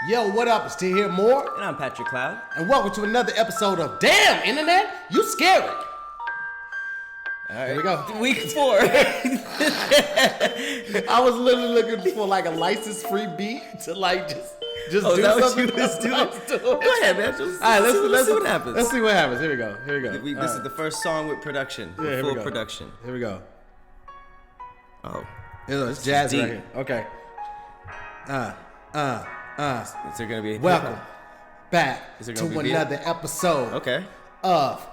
Yo, what up? It's Tahir Moore. And I'm Patrick Cloud. And welcome to another episode of Damn Internet, You Scary. All right. Here we go. Week 4. I was literally looking for like a license-free beat to like just do something. Let's do it. Go ahead, man. All right, let's see what happens. Let's see what happens. Here we go. This is the first song with production. Yeah, here we full go. production. Here we go. Oh. It's jazz deep. right here. Okay. Is there going to be Welcome back Is there to gonna be another episode Okay. of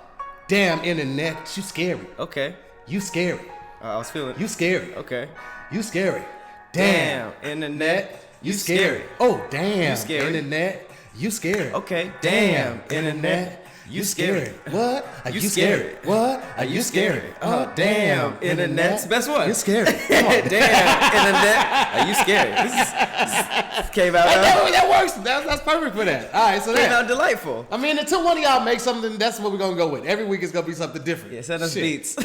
Damn Internet, You Scary. Okay. You scary. I was feeling You scary. Okay. You scary. Damn. Internet. You scary. Oh, damn. You scary. Internet. You scary. Okay. Damn. Internet. You scary. What? Are You you scary. scary? What? Are you scary? Oh, damn. Internet's best one. You scary. Come on. Damn. Internet. Are you scary? This came out. That works. That's perfect for that. All right, so Came that. out delightful. I mean, until one of y'all makes something, that's what we're going to go with. Every week it's going to be something different. Yeah, send us Shit. beats.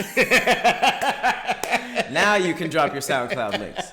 Now you can drop your SoundCloud links.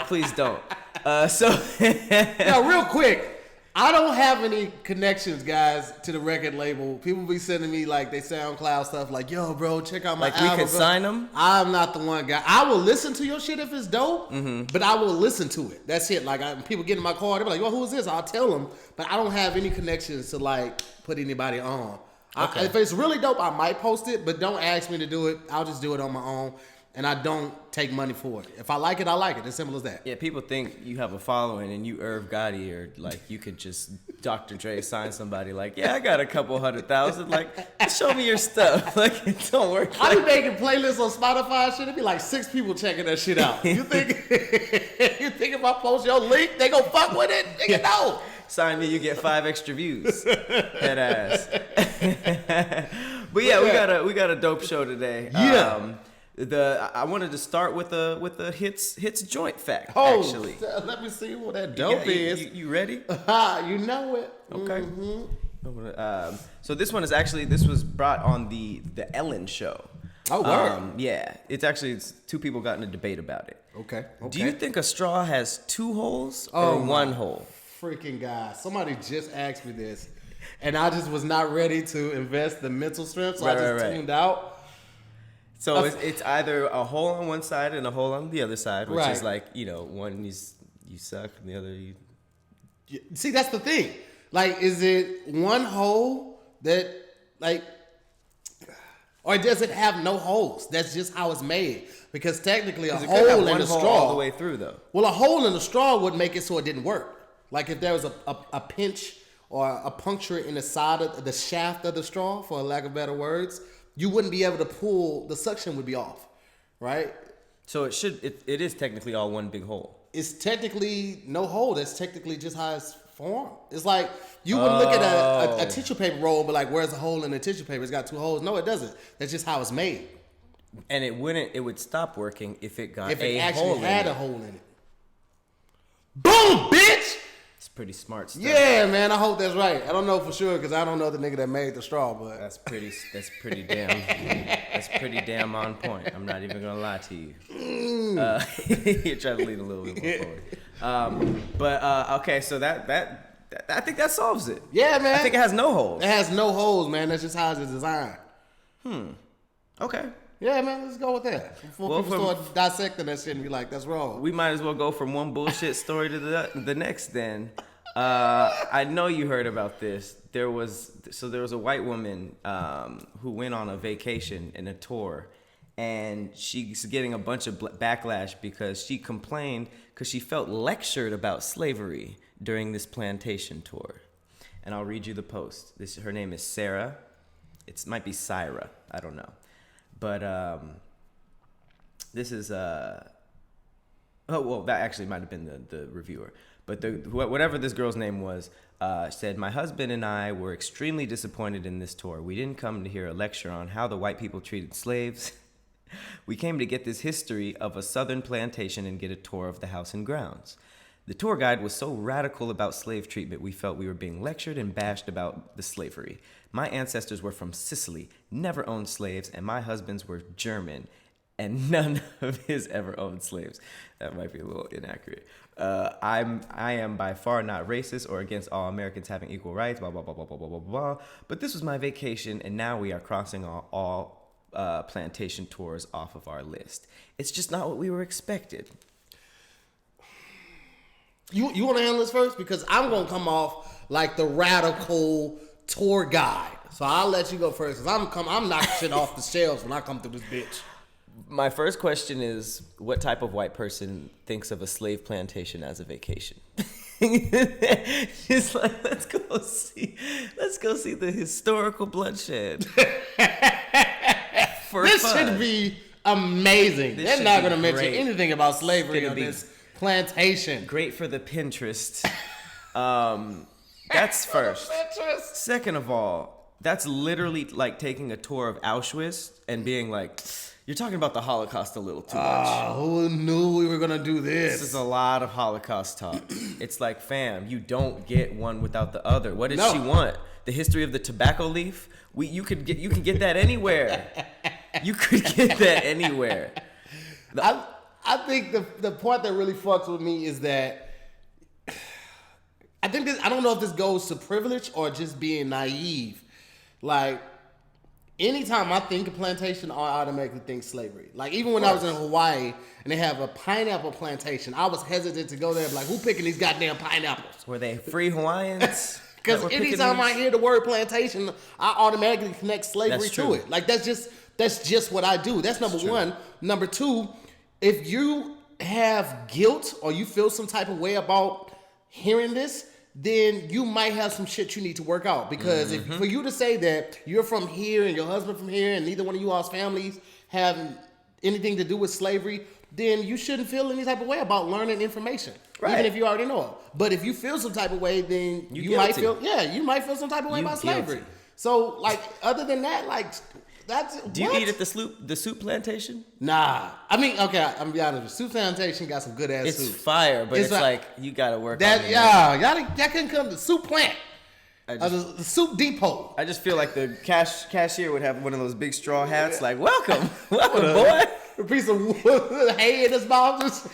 Please don't. Now, real quick, I don't have any connections, guys, to the record label. People be sending me like they SoundCloud stuff, like, "Yo, bro, check out my Like album." we could bro. sign them. I'm not the one guy. I will listen to your shit if it's dope, Mm-hmm. but I will listen to it. That's it. Like people get in my car, they be like, "Yo, who is this?" I'll tell them, but I don't have any connections to like put anybody on. Okay. If it's really dope, I might post it, but don't ask me to do it. I'll just do it on my own. And I don't take money for it. If I like it, I like it. As simple as that. Yeah, people think you have a following and you Irv Gotti or like you could just Dr. Dre sign somebody like, yeah, I got a couple 100,000. Like, show me your stuff. Like, it don't work. I be making playlists on Spotify and shit. It'd be like 6 people checking that shit out. You think if I post your link, they gon' fuck with it? Nigga, no. Sign me, you get 5 extra views. Head ass. But yeah, we got a dope show today. Yeah. I wanted to start with a hits joint fact. Oh, actually, let me see what that dope is. You ready? You know it. Okay. Mm-hmm. So this was brought on the Ellen show. Oh, word. Yeah, it's 2 people got in a debate about it. Okay. Do you think a straw has 2 holes Oh, or 1 hole? Freaking guy. Somebody just asked me this, and I just was not ready to invest the mental strength, so I just tuned out. So it's either a hole on one side and a hole on the other side, which Right. is like, one you suck and the other you. See, that's the thing. Like, is it one hole that, like, or does it have no holes? That's just how it's made. Because technically, a hole in a straw all the way through, though. Well, a hole in the straw would make it so it didn't work. Like if there was a pinch or a puncture in the side of the shaft of the straw, for lack of better words, you wouldn't be able to pull. The suction would be off, right? So it is technically all one big hole. It's technically no hole. That's technically just how it's formed. It's like you would look at a tissue paper roll, but like, where's a hole in the tissue paper? It's got 2 holes. No, it doesn't. That's just how it's made. And it would stop working if it got If a it hole actually in had it. a hole in it. Boom, bitch! It's pretty smart stuff. Yeah, man. I hope that's right. I don't know for sure because I don't know the nigga that made the straw, but That's pretty damn on point. I'm not even gonna lie to you. You're trying to lean a little bit more forward. Okay, so that I think that solves it. yeah, man. I think it has no holes. It has no holes, man. That's just how it's designed. Okay. Yeah, man. Let's go with that. Before Well, people start dissecting that shit and be like, "That's wrong." We might as well go from one bullshit story to the next then. I know you heard about this. There was a white woman who went on a vacation and a tour, and she's getting a bunch of backlash because she complained because she felt lectured about slavery during this plantation tour. And I'll read you the post. Her name is Sarah. It might be Syra. I don't know. But this is that actually might have been the reviewer. But whatever this girl's name was said, my husband and I were extremely disappointed in this tour. We didn't come to hear a lecture on how the white people treated slaves. We came to get this history of a southern plantation and get a tour of the house and grounds. The tour guide was so radical about slave treatment, we felt we were being lectured and bashed about the slavery. My ancestors were from Sicily, never owned slaves, and my husband's were German, and none of his ever owned slaves. That might be a little inaccurate. I am by far not racist or against all Americans having equal rights, blah, blah, blah, blah, blah, blah, blah, blah. But this was my vacation, and now we are crossing all plantation tours off of our list. It's just not what we were expected. You want to handle this first? Because I'm going to come off like the radical tour guide. So I'll let you go first, because I'm knocking shit off the shelves when I come through this bitch. My first question is, what type of white person thinks of a slave plantation as a vacation? It's like, let's go see the historical bloodshed. This should be amazing. They're not going to mention anything about slavery on this plantation. Great for the Pinterest. That's first. Second of all, that's literally like taking a tour of Auschwitz and being like, you're talking about the Holocaust a little too much. Who knew we were going to do this? This is a lot of Holocaust talk. It's like, fam, you don't get one without the other. What did she want? The history of the tobacco leaf? You can get that anywhere. You could get that anywhere. I think the part that really fucks with me is that I don't know if this goes to privilege or just being naive. Like, anytime I think of plantation, I automatically think slavery. Like, even when I was in Hawaii and they have a pineapple plantation, I was hesitant to go there. Like, who picking these goddamn pineapples? Were they free Hawaiians? Because anytime I hear the word plantation, I automatically connect slavery to it. Like, that's just what I do. That's number one. Number two, if you have guilt or you feel some type of way about hearing this, then you might have some shit you need to work out. Because if for you to say that you're from here and your husband from here and neither one of you all's families have anything to do with slavery, then you shouldn't feel any type of way about learning information. Right. Even if you already know it. But if you feel some type of way, then you might feel some type of way about slavery. So, like, other than that, like, that's... Do you eat at the soup plantation? Nah. I mean, okay, I'm gonna be honest. The soup plantation got some good ass soup. It's fire, but it's like you gotta work that. On it. Y'all can come to the soup plant. The soup depot. I just feel like the cashier would have one of those big straw hats, like, welcome, boy. A piece of wood, hay in his mouth. Just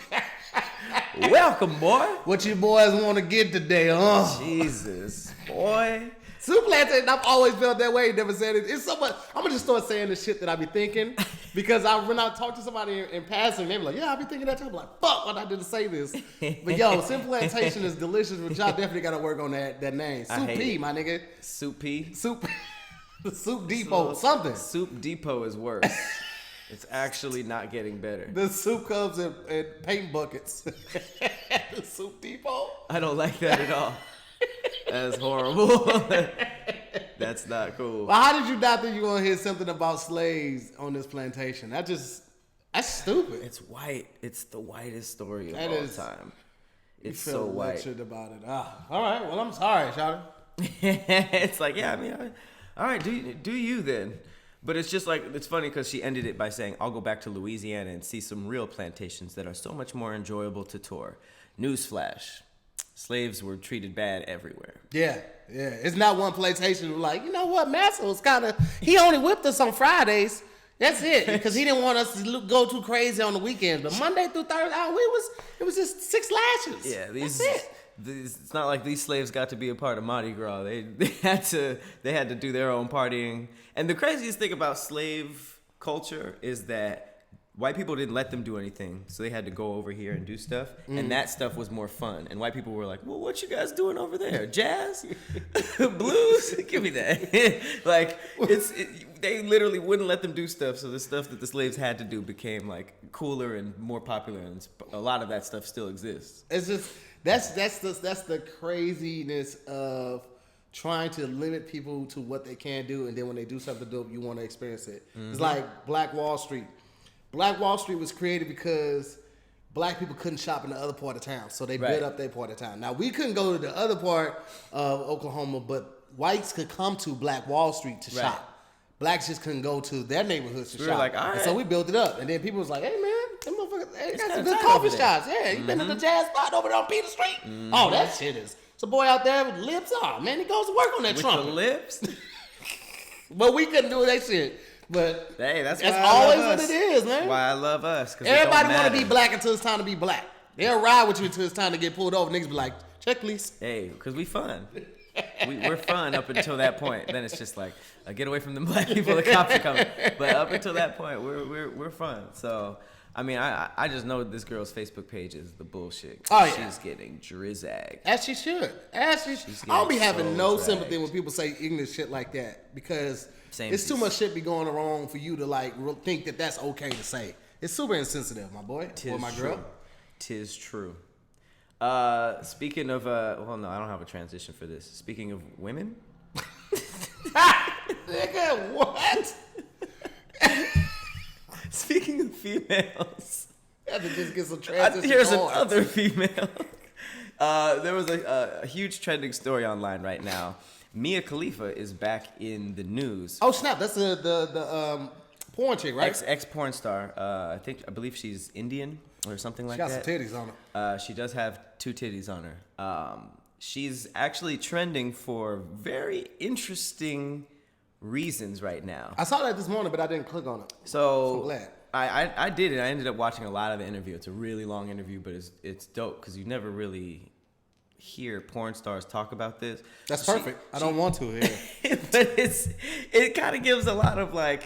welcome, boy. What you boys want to get today, huh? Jesus, boy. Soup plantation, I've always felt that way. Never said it. It's so much. I'm gonna just start saying the shit that I be thinking, because when I talk to somebody in passing, they be like, "Yeah, I be thinking that too." I'm like, "Fuck, what I did to say this." But yo, soup plantation is delicious, but y'all definitely gotta work on that name. Soup P, my nigga. Soup P. Soup. The Soup Depot, something. Soup Depot is worse. It's actually not getting better. The soup comes in paint buckets. The Soup Depot. I don't like that at all. That's horrible. That's not cool. Well, how did you not think you want to hear something about slaves on this plantation? That's stupid. It's white. It's the whitest story of all time. It's so white. Shit about it. All right. Well, I'm sorry, Shawty. It's like, yeah, I mean, all right, do you then? But it's just like, it's funny because she ended it by saying, I'll go back to Louisiana and see some real plantations that are so much more enjoyable to tour. Newsflash. Slaves were treated bad everywhere. Yeah. It's not one plantation like, you know what, Massa was he only whipped us on Fridays. That's it. Because he didn't want us to go too crazy on the weekends. But Monday through Thursday, it was just 6 lashes. Yeah, that's it. It's not like these slaves got to be a part of Mardi Gras. They had to do their own partying. And the craziest thing about slave culture is that white people didn't let them do anything, so they had to go over here and do stuff, and that stuff was more fun. And white people were like, "Well, what you guys doing over there? Jazz, blues? Give me that!" Like they literally wouldn't let them do stuff, so the stuff that the slaves had to do became like cooler and more popular, and a lot of that stuff still exists. It's just that's the craziness of trying to limit people to what they can do, and then when they do something dope, you want to experience it. It's like Black Wall Street. Black Wall Street was created because black people couldn't shop in the other part of town, so they built up their part of town. Now, we couldn't go to the other part of Oklahoma, but whites could come to Black Wall Street to shop. Blacks just couldn't go to their neighborhoods to shop. Like, all right. And so we built it up, and then people was like, "Hey man, them motherfuckers, they got some good coffee shops. Yeah, you been to the jazz spot over there on Peter Street? Oh, that shit is. It's a boy out there with lips. Oh man, he goes to work on that trumpet. With the lips. But we couldn't do that shit. But hey, that's always what it is, man. Why I love us. Everybody want to be black until it's time to be black. They'll ride with you until it's time to get pulled over. Niggas be like, check please. Hey, because we fun. We're fun up until that point. Then it's just like, get away from the black people. The cops are coming. But up until that point, we're fun. So, I mean, I just know this girl's Facebook page is the bullshit. Oh, yeah. She's getting drizzag. As she should. I don't be having no sympathy when people say ignorant shit like that because it's too much shit be going wrong for you to like think that that's okay to say. It's super insensitive, my boy or my girl. Tis true. Speaking of, well, no, I don't have a transition for this. Speaking of women. Nigga, what? Speaking of females. You have to just get some transition. Here's another female. There was a huge trending story online right now. Mia Khalifa is back in the news. Oh, snap. That's the porn chick, right? Ex-porn star. I believe she's Indian or something like that. She got some titties on her. She does have 2 titties on her. She's actually trending for very interesting reasons right now. I saw that this morning, but I didn't click on it. So I'm glad. I did it. I ended up watching a lot of the interview. It's a really long interview, but it's dope because you never really hear porn stars talk about this. That's perfect. I don't want to hear. But it kind of gives a lot of like,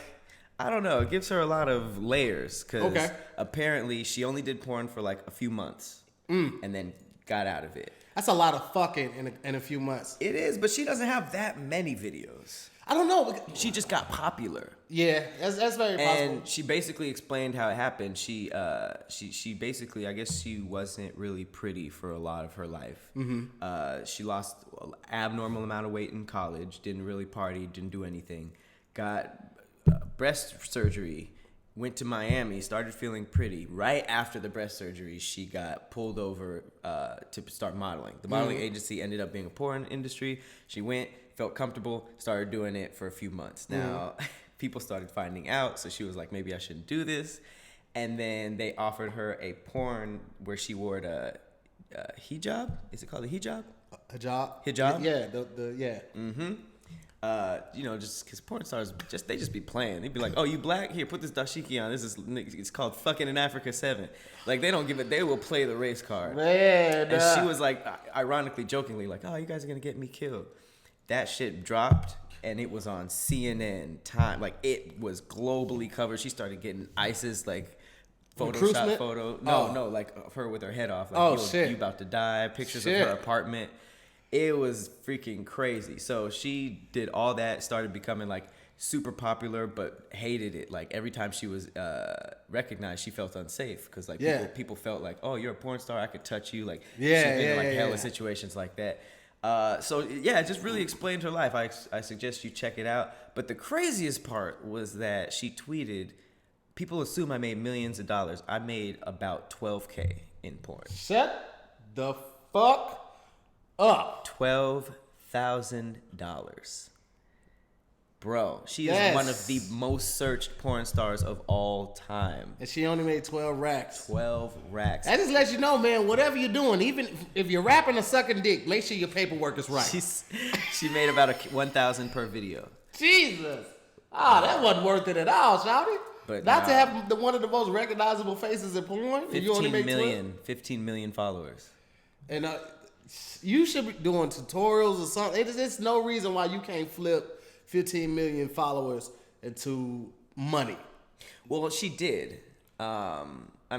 I don't know. It gives her a lot of layers because apparently she only did porn for like a few months and then got out of it. That's a lot of fucking in a few months. It is, but she doesn't have that many videos. I don't know. She just got popular. Yeah, that's very possible. And she basically explained how it happened. She basically, I guess she wasn't really pretty for a lot of her life. Mm-hmm. She lost an abnormal amount of weight in college, didn't really party, didn't do anything, got breast surgery, went to Miami, started feeling pretty. Right after the breast surgery, she got pulled over to start modeling. The modeling agency ended up being a porn industry. She went, felt comfortable, started doing it for a few months. Now, people started finding out, so she was like, maybe I shouldn't do this. And then they offered her a porn where she wore a hijab. Is it called a hijab? Hijab? Hijab? Yeah, yeah. Mm-hmm. Just because porn stars, they just be playing. They'd be like, oh, you black? Here, put this dashiki on. It's called Fucking in Africa 7. Like, they don't give it. They will play the race card. Man, and she was like, ironically, jokingly, like, oh, you guys are going to get me killed. That shit dropped, and it was on CNN Time. Like, it was globally covered. She started getting ISIS, like, Photoshop photo. No, like, of her with her head off. Like, shit. You about to die. Pictures of her apartment. It was freaking crazy. So she did all that, started becoming like super popular, but hated it. Like every time she was recognized, she felt unsafe because like people felt like, oh, you're a porn star, I could touch you. Like she's been in like hella situations like that. So it just really explained her life. I suggest you check it out. But the craziest part was that she tweeted, people assume I made millions of dollars. I made about $12K in porn. Shut the fuck up. $12,000. Bro, she is one of the most searched porn stars of all time. And she only made 12 racks. 12 racks. That just lets you know, man, whatever you're doing, even if you're rapping or sucking dick, make sure your paperwork is right. She made about $1,000 per video. Jesus. That wasn't worth it at all, shawty. But not to have one of the most recognizable faces in porn. 15 million followers. And you should be doing tutorials or something. There's no reason why you can't flip 15 million followers into money. Well, she did. I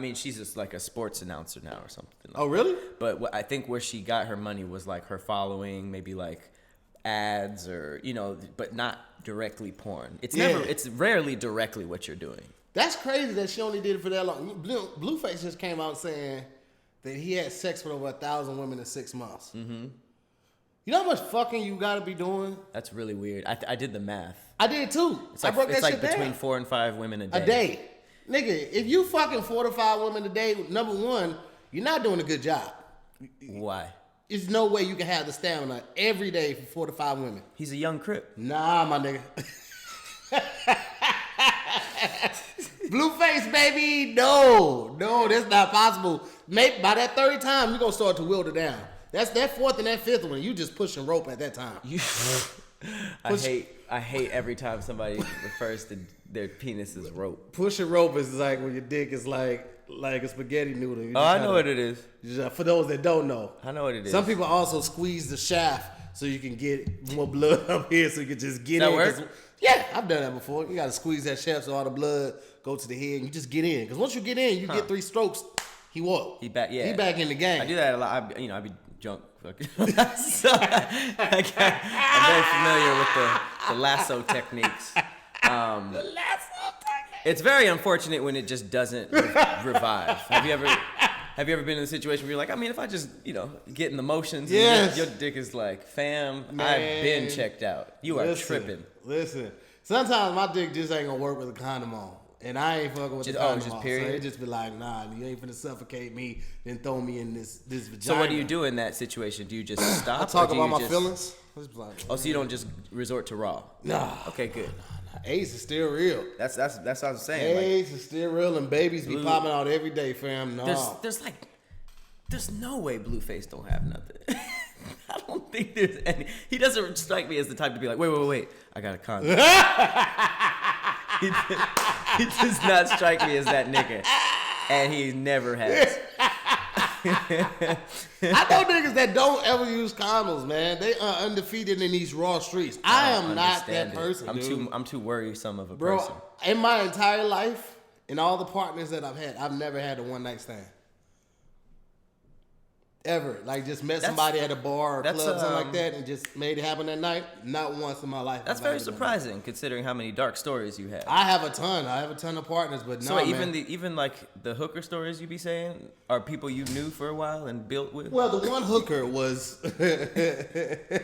mean, she's just like a sports announcer now or something. Oh, really? But I think where she got her money was like her following, maybe like ads or, but not directly porn. It's rarely directly what you're doing. That's crazy that she only did it for that long. Blueface just came out saying that he had sex with over 1,000 women in 6 months. Mm-hmm. You know how much fucking you gotta be doing? That's really weird. I did the math. I did too. I broke that shit down. Between 4 and 5 women a day. Nigga, if you fucking 4 to 5 women a day, number one, you're not doing a good job. Why? There's no way you can have the stamina every day for 4 to 5 women. He's a young crip. Nah, my nigga. Blueface, baby. No, that's not possible. Maybe by that 30th time, you're gonna start to wilt it down. That's that 4th and that 5th one. You just pushing rope at that time. I hate every time somebody refers to their penis as rope. Pushing rope is like when your dick is like like a spaghetti noodle. Oh, I know what it is. For those that don't know. I know what it is. Some people also squeeze the shaft so you can get more blood up here so you can just get in. That work? Yeah, I've done that before. You got to squeeze that shaft so all the blood go to the head and you just get in. Because once you get in, you get 3 strokes, he walk. He back, yeah. He back in the game. I do that a lot. I be drunk. So, I'm very familiar with the lasso techniques. The lasso technique. It's very unfortunate when it just doesn't revive. Have you ever been in a situation where you're like, I mean, if I just, get in the motions, and your dick is like, fam, Man. I've been checked out. You are tripping. Listen, sometimes my dick just ain't gonna work with a condom on. And I ain't fucking with the condom just on. period? So it just be like, nah, you ain't finna suffocate me, then throw me in this vagina. So what do you do in that situation? Do you just stop? I talk or do about you my feelings. Just be like, Oh, so you don't just resort to raw? Nah. Okay, good. AIDS is still real. That's what I'm saying. AIDS is still real, and babies be popping out every day, fam. No. There's no way Blueface don't have nothing. I don't think there's any. He doesn't strike me as the type to be like, wait, I got a condom. He does not strike me as that nigga, and he never has. I know niggas that don't ever use condoms, man. They are undefeated in these raw streets. I am not that person, I'm too worrisome of a bro. person. In my entire life, in all the partners that I've had, I've never had a one night stand. Ever. Like, just met somebody at a bar or club, something like that, and just made it happen that night. Not once in my life. That's very surprising, considering how many dark stories you have. I have a ton. I have a ton of partners, but so no, even like the hooker stories you be saying are people you knew for a while and built with? Well, the one hooker was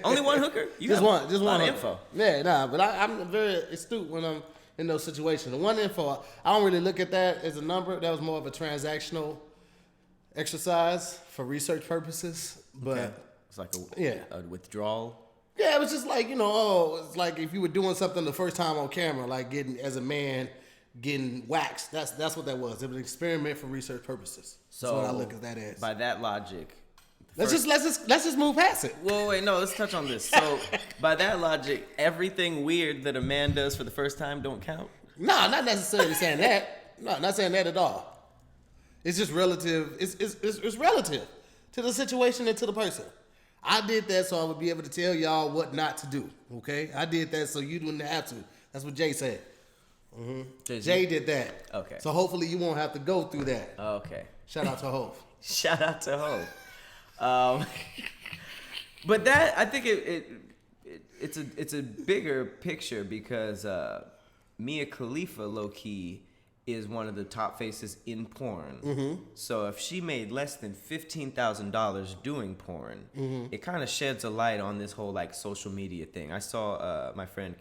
only one hooker? You just one hooker. info. Yeah, nah, but I'm very astute when I'm in those situations. The one info, I don't really look at that as a number. That was more of a transactional exercise for research purposes. But okay. It's like a withdrawal. Yeah, it was just like, it's like if you were doing something the first time on camera, like as a man getting waxed. That's what that was. It was an experiment for research purposes. So that's what I look at that as. By that logic, let's just move past it. Well, wait, no, let's touch on this. So by that logic, everything weird that a man does for the first time don't count? No, not necessarily saying that. No, not saying that at all. It's just relative. It's relative to the situation and to the person. I did that so I would be able to tell y'all what not to do. Okay, I did that so you didn't have to. That's what Jay said. Mm-hmm. Jay did that. Okay. So hopefully you won't have to go through that. Okay. Shout out to Hov. Shout out to Hov. But that, I think it's a bigger picture because Mia Khalifa, low key, is one of the top faces in porn. Mm-hmm. So if she made less than $15,000 doing porn, it kind of sheds a light on this whole like social media thing. I saw my friend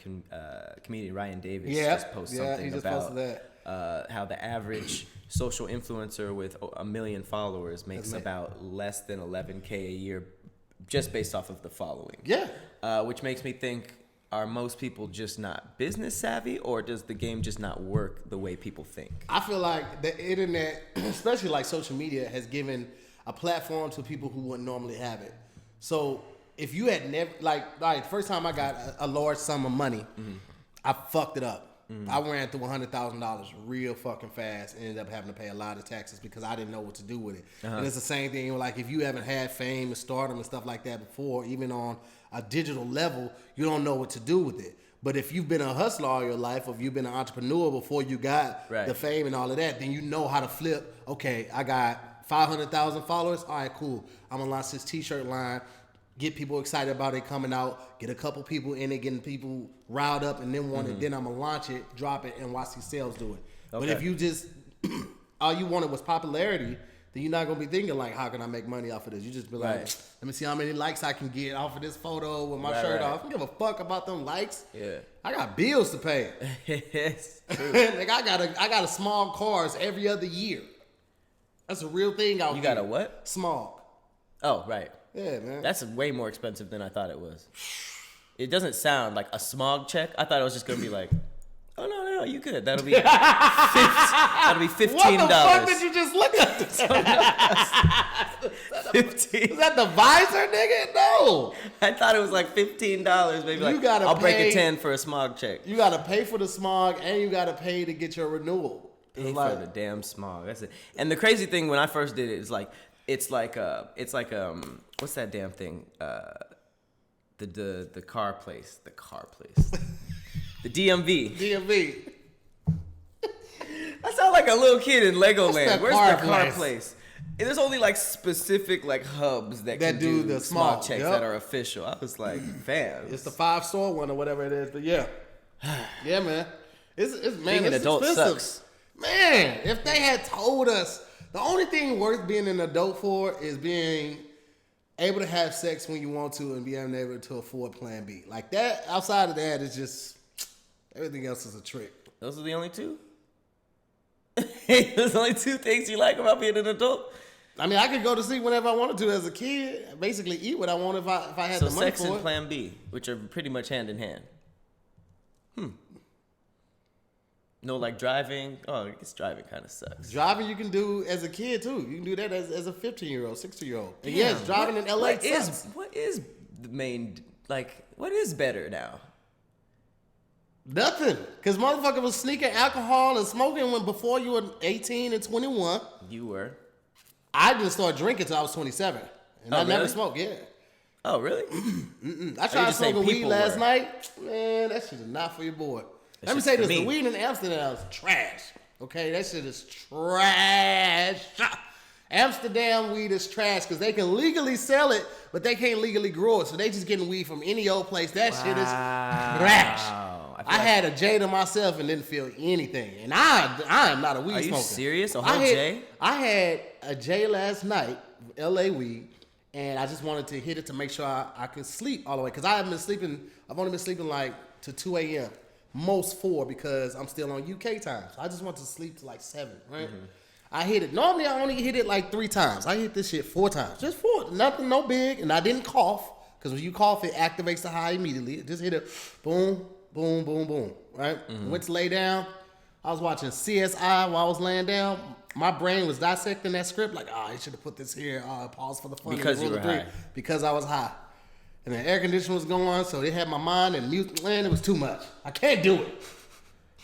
comedian Ryan Davis just post something about how the average social influencer with 1 million followers makes about less than $11K a year just based off of the following. Yeah. Which makes me think, are most people just not business savvy, or does the game just not work the way people think? I feel like the internet, especially like social media, has given a platform to people who wouldn't normally have it. So if you had never, like first time I got a large sum of money, I fucked it up. I ran through $100,000 real fucking fast and ended up having to pay a lot of taxes because I didn't know what to do with it. And it's the same thing, like if you haven't had fame and stardom and stuff like that before, even on a digital level, you don't know what to do with it. But if you've been a hustler all your life, or if you've been an entrepreneur before you got the fame and all of that, then you know how to flip. Okay, I got 500,000 followers. All right, cool. I'm going to launch this t-shirt line, get people excited about it coming out, get a couple people in it, getting people riled up, and then then I'm going to launch it, drop it, and watch these sales do it. Okay. But if you just, all you wanted was popularity, then you're not going to be thinking like, how can I make money off of this? You just be like, let me see how many likes I can get off of this photo with my shirt off. I don't give a fuck about them likes. Yeah. I got bills to pay. Like I got a small cars every other year. That's a real thing out here. You got a what? Smog. Oh, right. Yeah, man. That's way more expensive than I thought it was. It doesn't sound like a smog check. I thought it was just going to be like, oh, no, you good. That'll be $15. What the fuck did you just look at this? 15. Is that the visor, nigga? No. I thought it was like $15. Maybe I'll break a 10 for a smog check. You got to pay for the smog, and you got to pay to get your renewal. Pay for the damn smog. That's it. And the crazy thing when I first did it is like it's like what's that damn thing? The car place. The DMV. DMV. I sound like a little kid in Legoland. Where's car the car place? place? And there's only like specific like hubs that can do the smog checks that are official. I was like, fam. It's the 5-store one or whatever it is. But yeah. Yeah, man. It's man, Being an it's adult expensive. sucks. Man, if they had told us, the only thing worth being an adult for is being able to have sex when you want to and being able to afford Plan B. Like that, outside of that, it's just, everything else is a trick. Those are the only two? There's only two things you like about being an adult? I mean, I could go to sleep whenever I wanted to as a kid. Basically, eat what I want if I had the money sex for and it. Plan B, which are pretty much hand in hand. No, like driving. Oh, I guess driving kind of sucks. Driving you can do as a kid too. You can do that as a 15-year-old, 16-year-old. And Damn, yes, driving in LA sucks. What is the main, like, what is better now? Nothing. Because motherfucker was sneaking alcohol and smoking when before you were 18 and 21. You were. I didn't start drinking until I was 27. And I never really? smoked, yeah. Oh, really? I tried just saying smoking weed people last were. night. Man, that shit is not for your boy. Let me shit's say for this, me. the weed in Amsterdam is trash. Okay, that shit is trash. Amsterdam weed is trash because they can legally sell it, but they can't legally grow it. So they just getting weed from any old place. That shit is trash. I had a J to myself and didn't feel anything. And I am not a weed smoker. Are you serious? A whole J? I had a J last night, LA weed, and I just wanted to hit it to make sure I could sleep all the way. Because I've only been sleeping like to 2 a.m. Most 4 because I'm still on UK time. So I just want to sleep to like 7, right? Mm-hmm. I hit it. Normally I only hit it like 3 times. I hit this shit 4 times. Just 4. Nothing, no big. And I didn't cough. Because when you cough, it activates the high immediately. It just hit it. Boom, boom, boom, boom. Right? Mm-hmm. Went to lay down. I was watching CSI while I was laying down. My brain was dissecting that script. Like, I should have put this here. Pause for the fun. Because you were high. Because I was high. And the air conditioner was going, so it had my mind and music. Man, it was too much. I can't do it.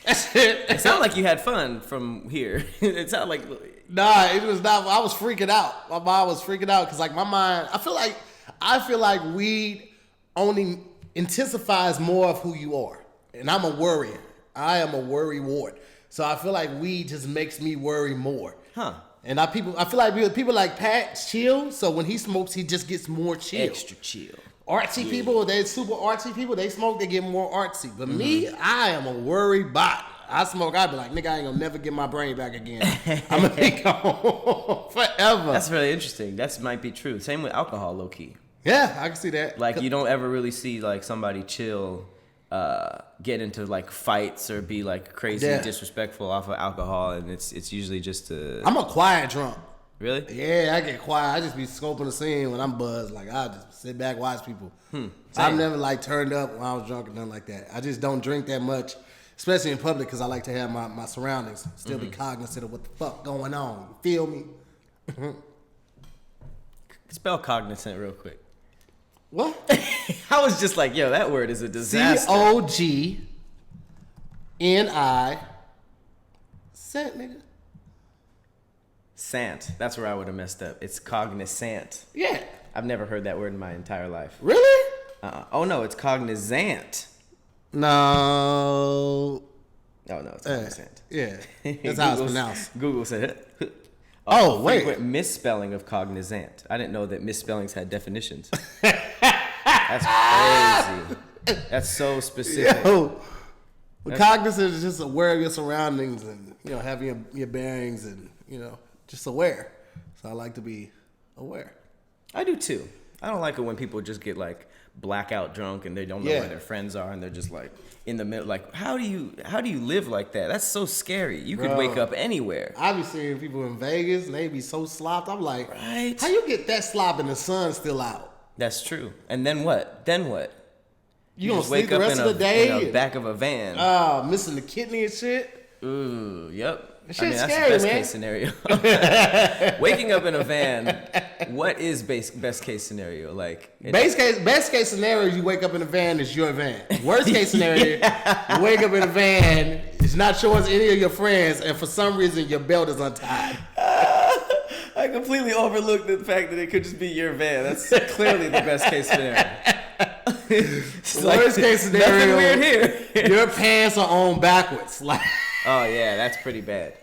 That's it. It sounded like you had fun from here. It sounded like... Nah, it was not. I was freaking out. My mind was freaking out because, like, my mind... I feel like weed only intensifies more of who you are. And I'm a worrier. I am a worry wart. So I feel like weed just makes me worry more. Huh. And I feel like people like Pat chill. So when he smokes, he just gets more chill. Extra chill. Artsy people, they super artsy people, they smoke, they get more artsy. But me, I am a worry bot. I smoke, I be like, nigga, I ain't gonna never get my brain back again. I'm gonna be gone forever. That's really interesting. That might be true. Same with alcohol, low key. Yeah, I can see that. Like you don't ever really see like somebody chill, get into like fights or be like crazy disrespectful off of alcohol, and it's usually just I'm a quiet drunk. Really? Yeah, I get quiet. I just be scoping the scene when I'm buzzed. Like I just sit back, watch people. I've never like turned up when I was drunk or nothing like that. I just don't drink that much, especially in public, because I like to have my surroundings. Still be cognizant of what the fuck going on. You feel me? Spell cognizant real quick. What? I was just like, yo, that word is a disaster. COGNI. Set, nigga. Sant. That's where I would have messed up. It's cognizant. Yeah. I've never heard that word in my entire life. Really? Oh no, it's cognizant. No. Oh no, it's cognizant. Yeah. That's how it's pronounced. Google said it. Oh, wait. Frequent misspelling of cognizant. I didn't know that misspellings had definitions. That's crazy. That's so specific. Yo, cognizant is just aware of your surroundings and, having your bearings and, just aware. So I like to be aware. I do too. I don't like it when people just get like blackout drunk and they don't know where their friends are and they're just like in the middle. Like, how do you live like that? That's so scary. You could wake up anywhere. I be seeing people in Vegas and they be so slopped. I'm like, right? How you get that slop and the sun's still out? That's true. And then what? You gonna sleep the rest of the day? In the back of a van. Missing the kidney and shit. Ooh, yep. Shit's that's scary, the best man. case scenario. Waking up in a van. What is best case scenario? Like best case scenario, you wake up in a van, it's your van. Worst case scenario, you wake up in a van, It's not showing any of your friends, and for some reason your belt is untied. I completely overlooked the fact that it could just be your van. That's clearly the best case scenario. Worst case scenario, nothing weird here. Your pants are on backwards. Like, oh yeah, that's pretty bad.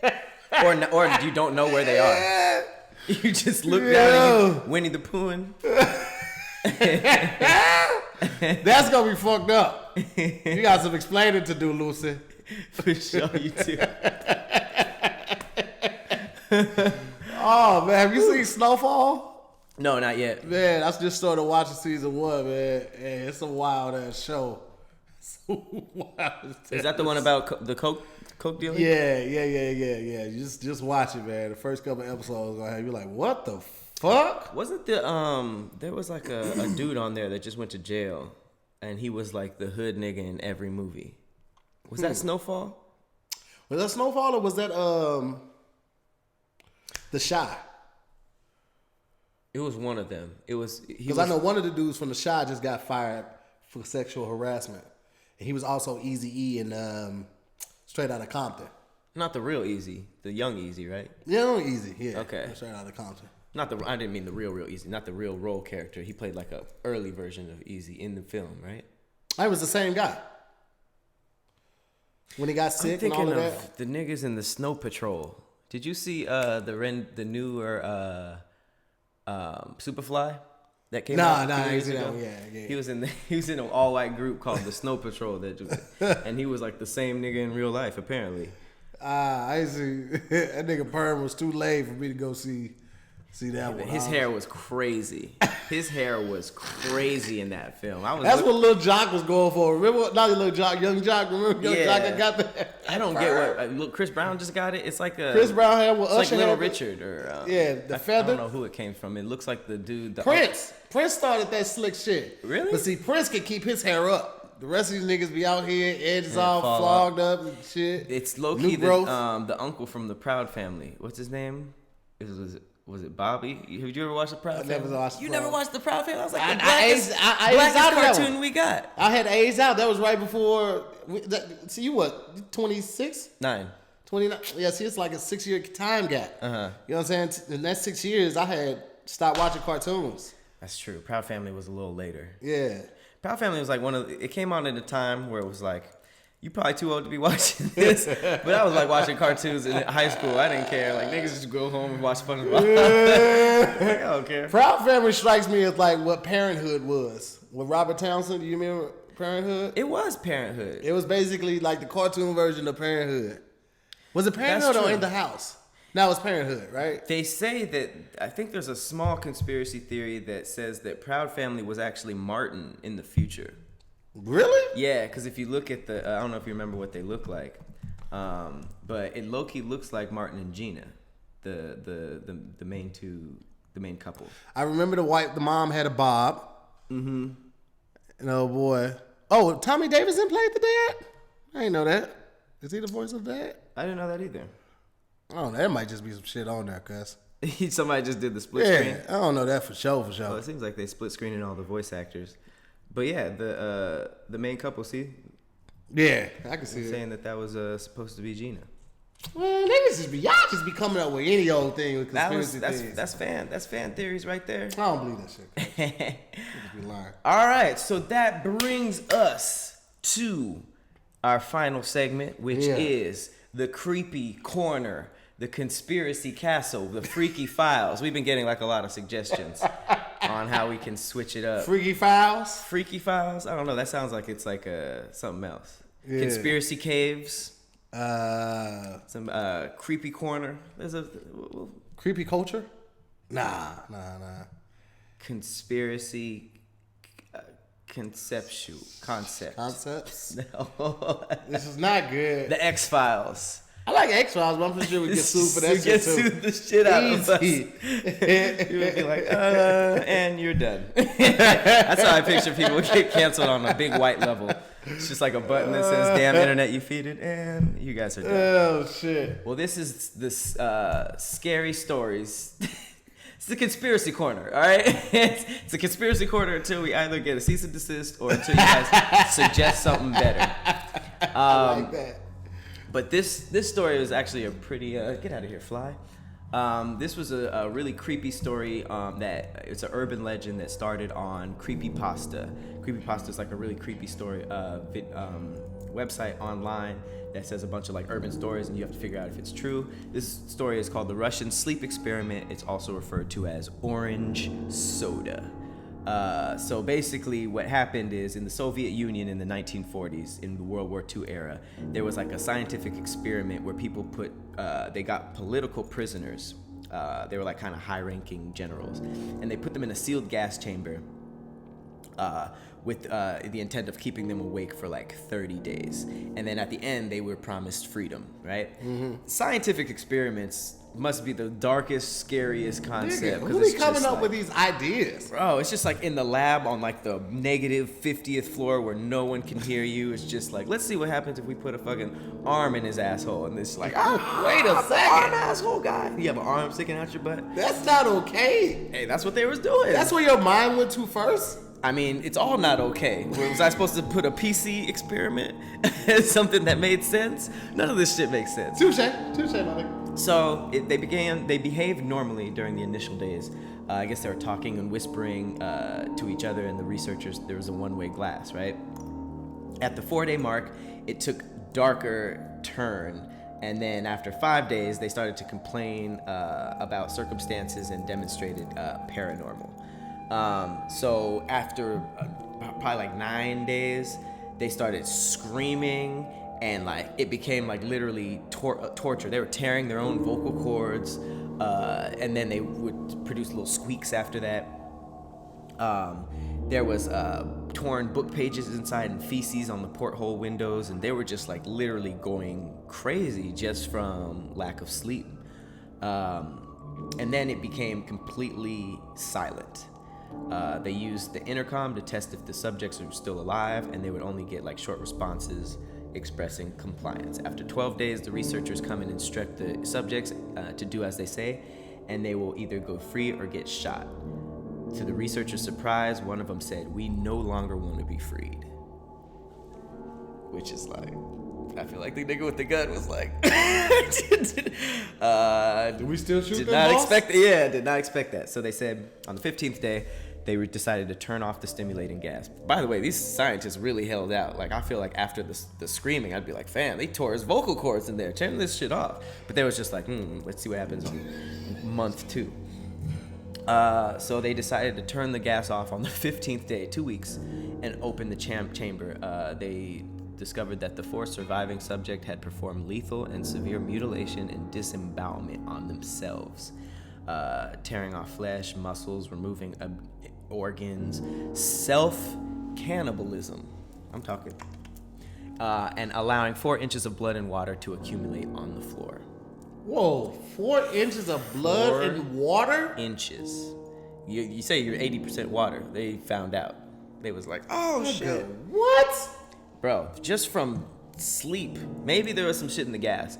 Or you don't know where they are. You just look down and you Winnie the Pooh. That's gonna be fucked up. You got some explaining to do, Lucy. For sure, you do. Oh man, have you seen Snowfall? No, not yet. Man, I just started watching season 1, man. And it's a wild ass show. Is that the one about the coke dealing? Yeah. Just watch it, man. The first couple episodes gonna have you like, what the fuck? Wasn't there was like a dude on there that just went to jail, and he was like the hood nigga in every movie. Was that Snowfall? Was that Snowfall or was that The Shy? It was one of them. It was because I know one of the dudes from The Shy just got fired for sexual harassment, and he was also Eazy-E in Straight Outta Compton. Not the real Easy, the young Easy, right? Yeah, Easy. Yeah. Okay. Straight Outta Compton. I didn't mean the real Easy, not the real role character. He played like a early version of Easy in the film, right? I was the same guy. When he got sick and all of that. The niggas in the Snow Patrol. Did you see the newer Superfly that came out? I didn't see that one. Yeah. He was in an all white group called the Snow Patrol and he was like the same nigga in real life apparently. I see that nigga Perm was too late for me to go see that one. His hair was crazy. His hair was crazy in that film. That's what Lil Jock was going for. Remember? Not Lil Jock, Young Jock. Remember Young Jock that got that? I don't get what. Look, Chris Brown just got it. It's like Chris Brown had what Usher like Little Richard or the feather. I don't know who it came from. It looks like the dude. Prince. Prince started that slick shit. Really? But see, Prince can keep his hair up. The rest of these niggas be out here, edges all flogged up and shit. It's low key the uncle from the Proud Family. What's his name? Was it Bobby? Have you ever watched the Proud Family? Never watched. You never watched the Proud Family? I was like, the I blackest cartoon we got. I had aged out. That was right before. See, you what? 26? 9. 29. Yeah. See, it's like a 6-year time gap. You know what I'm saying? In that 6 years, I had stopped watching cartoons. That's true. Proud Family was a little later. Yeah. Proud Family was like it came out at a time where it was like, you probably too old to be watching this. But I was like watching cartoons in high school. I didn't care. Like niggas just go home and watch SpongeBob. Like, I don't care. Proud Family strikes me as like what Parenthood was. With Robert Townsend, do you remember Parenthood? It was Parenthood. It was basically like the cartoon version of Parenthood. Was it Parenthood or In the House? No, it's Parenthood, right? They say that, I think there's a small conspiracy theory that says that Proud Family was actually Martin in the future. Really? Yeah, because if you look at I don't know if you remember what they look like, but it low-key looks like Martin and Gina, the main couple. I remember the mom had a bob. Mm-hmm. And oh boy. Oh, Tommy Davidson played the dad? I didn't know that. Is he the voice of the dad? I didn't know that either. I don't know. There might just be some shit on there, cuz. Somebody just did the split screen? I don't know that for sure. Well, it seems like they split screening all the voice actors. But yeah, the main couple, see? Yeah, I can see it. Saying that was supposed to be Gina. Well, y'all just be coming up with any old thing with conspiracy theories. That's fan theories right there. I don't believe that shit. Just be lying. All right, so that brings us to our final segment, which is the creepy corner, the conspiracy castle, the freaky files. We've been getting like a lot of suggestions on how we can switch it up. Freaky files? Freaky files? I don't know. That sounds like it's like something else. Yeah. Conspiracy caves. Some creepy corner. There's a creepy culture. Nah. Conspiracy concepts. No, this is not good. The X-Files. I like X-Files, but I'm pretty sure we get sued for that shit too. Sued the shit out of us. You would be like, and you're done. That's how I picture people get canceled on a big white level. It's just like a button that says, damn internet, you feed it, and you guys are done. Oh, shit. Well, this is this scary stories. It's the conspiracy corner, all right? It's a conspiracy corner until we either get a cease and desist or until you guys suggest something better. I like that. But this story was actually a pretty get out of here, fly. This was a really creepy story that it's an urban legend that started on Creepypasta. Creepypasta is like a really creepy story website online that says a bunch of like urban stories, and you have to figure out if it's true. This story is called the Russian Sleep Experiment. It's also referred to as orange soda. So basically what happened is in the Soviet Union in the 1940s, in the World War II era, there was like a scientific experiment where people they got political prisoners. They were like kind of high-ranking generals, and they put them in a sealed gas chamber with the intent of keeping them awake for like 30 days. And then at the end, they were promised freedom, right? Mm-hmm. Scientific experiments must be the darkest, scariest concept. Who be coming up with these ideas? Bro, it's just like in the lab on like the negative 50th floor where no one can hear you. It's just like, let's see what happens if we put a fucking arm in his asshole. And it's like, wait a second. Arm asshole guy. You have an arm sticking out your butt? That's not okay. Hey, that's what they was doing. That's where your mind went to first? I mean, it's all not okay. Was I supposed to put a PC experiment as something that made sense? None of this shit makes sense. Touche, my nigga. So they behaved normally during the initial days. I guess they were talking and whispering to each other, and the researchers, there was a one-way glass, right? At the 4-day mark, it took darker turn, and then after 5 days, they started to complain about circumstances and demonstrated paranormal. So after probably like 9 days, they started screaming, and like it became like literally torture. They were tearing their own vocal cords, and then they would produce little squeaks after that. There was torn book pages inside and feces on the porthole windows, and they were just like literally going crazy just from lack of sleep. And then it became completely silent. They used the intercom to test if the subjects were still alive, and they would only get like short responses expressing compliance. After 12 days, the researchers come and instruct the subjects to do as they say, and they will either go free or get shot. To the researchers' surprise, one of them said, "We no longer want to be freed." Which is like, I feel like the nigga with the gun was like, "Do we still shoot did them, not boss?" did not expect that. So they said on the 15th day, they decided to turn off the stimulating gas. By the way, these scientists really held out. Like, I feel like after the screaming, I'd be like, fam, they tore his vocal cords in there. Turn this shit off. But they was just like, let's see what happens on month 2. So they decided to turn the gas off on the 15th day, 2 weeks, and open the chamber. They discovered that the 4 surviving subjects had performed lethal and severe mutilation and disembowelment on themselves, tearing off flesh, muscles, removing organs, self-cannibalism, I'm talking, and allowing 4 inches of blood and water to accumulate on the floor. Whoa, 4 inches of blood and water? Inches. You say you're 80% water. They found out. They was like, oh shit. What? Bro, just from sleep. Maybe there was some shit in the gas.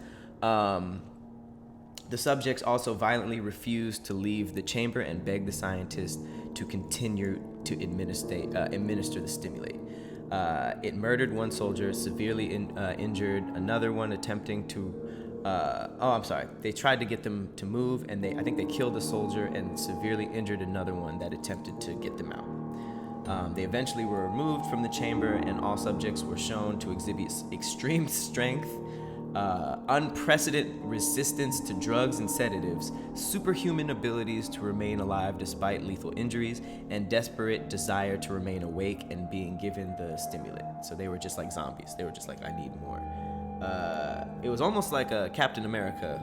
The subjects also violently refused to leave the chamber and begged the scientists to continue to administer the stimulate. It murdered 1 soldier, severely injured another one, attempting to... They tried to get them to move, and I think they killed a soldier and severely injured another one that attempted to get them out. They eventually were removed from the chamber, and all subjects were shown to exhibit extreme strength, unprecedented resistance to drugs and sedatives, superhuman abilities to remain alive despite lethal injuries, and desperate desire to remain awake and being given the stimulant. So they were just like zombies. They were just like, I need more. It was almost like a Captain America,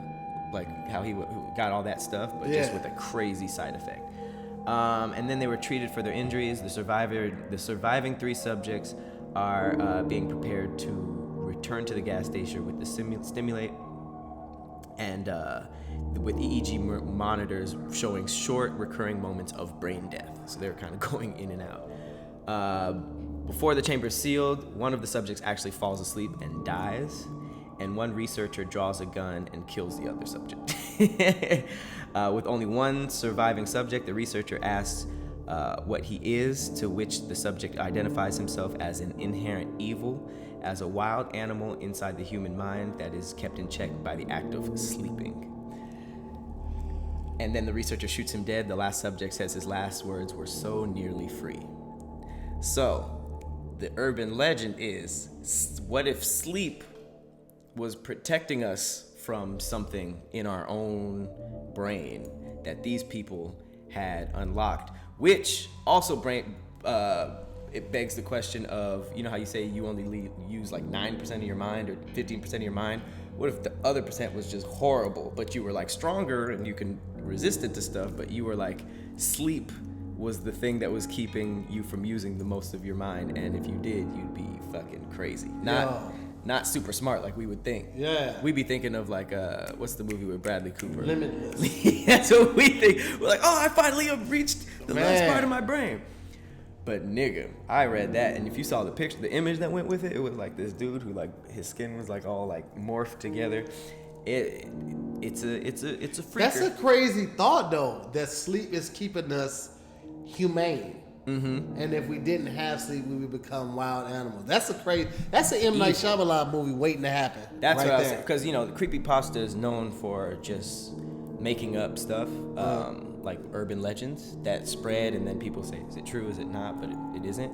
like how he got all that stuff, but just with a crazy side effect. And then they were treated for their injuries. The surviving 3 subjects are being prepared to return to the gas station with the stimulate, and with EEG monitors showing short recurring moments of brain death. So they were kind of going in and out. Before the chamber is sealed, one of the subjects actually falls asleep and dies, and one researcher draws a gun and kills the other subject. With only 1 surviving subject, the researcher asks what he is, to which the subject identifies himself as an inherent evil, as a wild animal inside the human mind that is kept in check by the act of sleeping. And then the researcher shoots him dead. The last subject says his last words were so nearly free. So, the urban legend is, what if sleep was protecting us from something in our own brain that these people had unlocked? Which also it begs the question of, you know how you say you only use like 9% of your mind or 15% of your mind? What if the other percent was just horrible, but you were like stronger and you can resist it to stuff, but you were like, sleep was the thing that was keeping you from using the most of your mind, and if you did, you'd be fucking crazy. Not super smart like we would think. Yeah. We'd be thinking of like, what's the movie with Bradley Cooper? Limitless. That's what we think. We're like, oh, I finally have reached the last part of my brain. But nigga, I read that, and if you saw the picture, the image that went with it, it was like this dude who like his skin was like all like morphed together. It's a freaker. That's a crazy thought though, that sleep is keeping us humane. Mm-hmm. And if we didn't have sleep, we would become wild animals. That's an M. Night Shyamalan movie waiting to happen. That's right what I was there. saying. Because, the creepypasta is known for just making up stuff, like urban legends that spread, and then people say, is it true, is it not? But it isn't.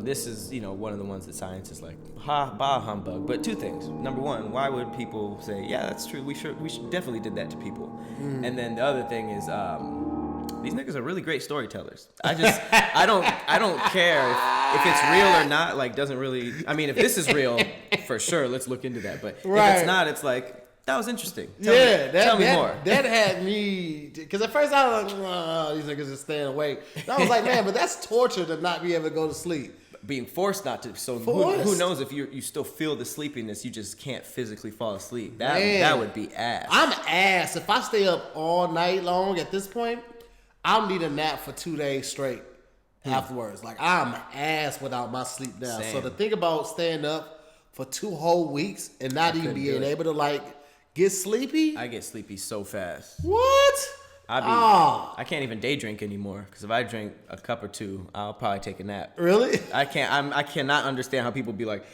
This is, one of the ones that science is like, bah humbug. But two things. Number one, why would people say, yeah, that's true, we should definitely did that to people. And then the other thing is, these niggas are really great storytellers. I don't care if it's real or not, like, doesn't really, I mean, if this is real, for sure, let's look into that. But if it's not, it's like, that was interesting. Tell me more. That had me, because at first I was like, oh, these niggas just staying awake. And I was like, man, but that's torture to not be able to go to sleep. Being forced not to. So who knows if you still feel the sleepiness, you just can't physically fall asleep. That would be ass. I'm ass. If I stay up all night long at this point, I'll need a nap for 2 days straight afterwards. Like, I'm ass without my sleep now. Same. So to think about staying up for 2 whole weeks and not even being able to, like, get sleepy? I get sleepy so fast. What? I can't even day drink anymore, because if I drink a cup or two, I'll probably take a nap. Really? I cannot understand how people be like,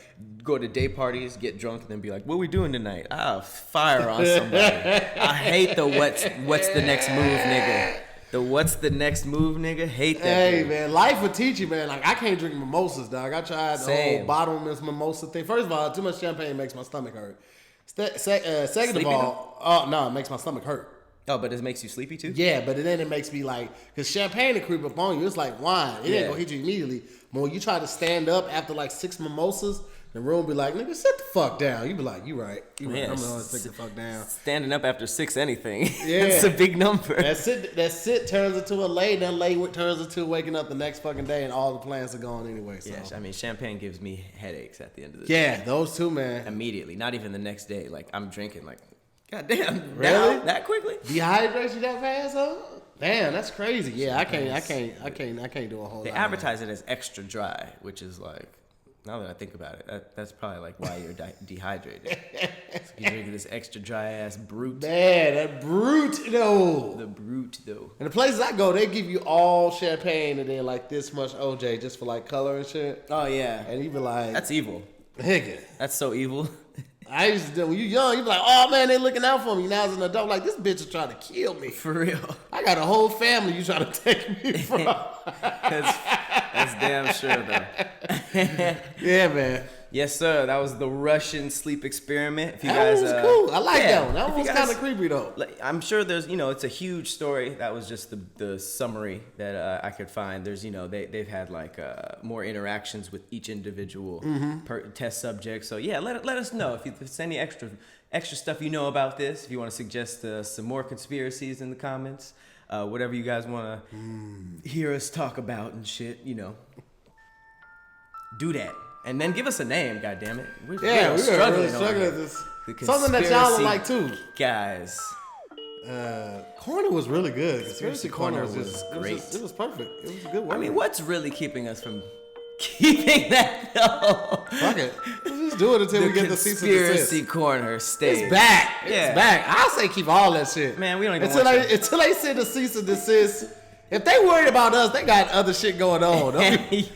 go to day parties, get drunk, and then be like, what we doing tonight? I'll fire on somebody. I hate the what's the next move, nigga. The what's the next move, nigga? Hate that. Hey, dude. man, life will teach you, man. Like, I can't drink mimosas, dog. I tried the whole bottomless mimosa thing. First of all, too much champagne makes my stomach hurt. Second Sleepy of all, no, it makes my stomach hurt. Oh, but it makes you sleepy too? Yeah, but then it makes me like, because champagne will creep up on you. It's like wine. It ain't gonna hit you immediately. But when you try to stand up after like 6 mimosas, the room be like, nigga, sit the fuck down. You be like, you right. I'm gonna sit the fuck down. Standing up after 6 anything. Yeah. It's a big number. That sit turns into a lay, then lay turns into waking up the next fucking day and all the plans are gone anyway. So. Yeah, I mean, champagne gives me headaches at the end of the day. Yeah, those two, man. Immediately, not even the next day. Like, I'm drinking like, God damn, really? That quickly? Dehydrates you that fast, huh? Damn, that's crazy. Yeah, I can't do a whole lot. They advertise it as extra dry, which is like, now that I think about it, that's probably like why you're dehydrated. So you're drinking this extra dry ass brute. Man, that brute though. The brute though. And the places I go, they give you all champagne and then like this much OJ just for like color and shit. Oh yeah. And you be like, that's evil. Nigga. That's so evil. I used to do, when you young, you be like, oh man, they looking out for me. Now as an adult, like, this bitch is trying to kill me. For real. I got a whole family you trying to take me from. that's damn sure though. Yeah, man. Yes, sir. That was the Russian sleep experiment. If you that guys, was cool. I like that one. That one was kind of creepy though. I'm sure there's, it's a huge story. That was just the summary that I could find. There's, they've had like more interactions with each individual test subject. So yeah, let us know if there's any extra stuff you know about this. If you want to suggest some more conspiracies in the comments, whatever you guys want to hear us talk about and shit, do that. And then give us a name, goddammit. We're really struggling at this. Something that y'all would like too. Guys. Corner was really good. Conspiracy Corner was great. It was perfect. It was a good word. I mean, what's really keeping us from keeping that though? Fuck it. Let's just do it until we get the cease and desist. Conspiracy Corner stays. It's back. It's back. I'll say keep all that shit. Man, we don't even until they send the cease and desist If they worried about us, they got other shit going on.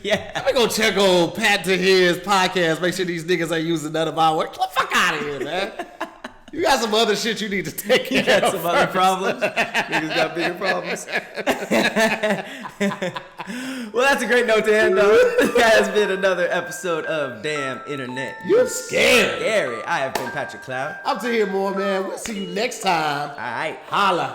Yeah. Let me go check on Pat Tahir's podcast. Make sure these niggas ain't using none of our work. Get the fuck out of here, man. You got some other shit you need to take care of. You got some other problems. Niggas got bigger problems. Well, that's a great note to end on. That has been another episode of Damn Internet. You're scary. I have been Patrick Cloud. I'm Tahir Moore, man. We'll see you next time. All right. Holla.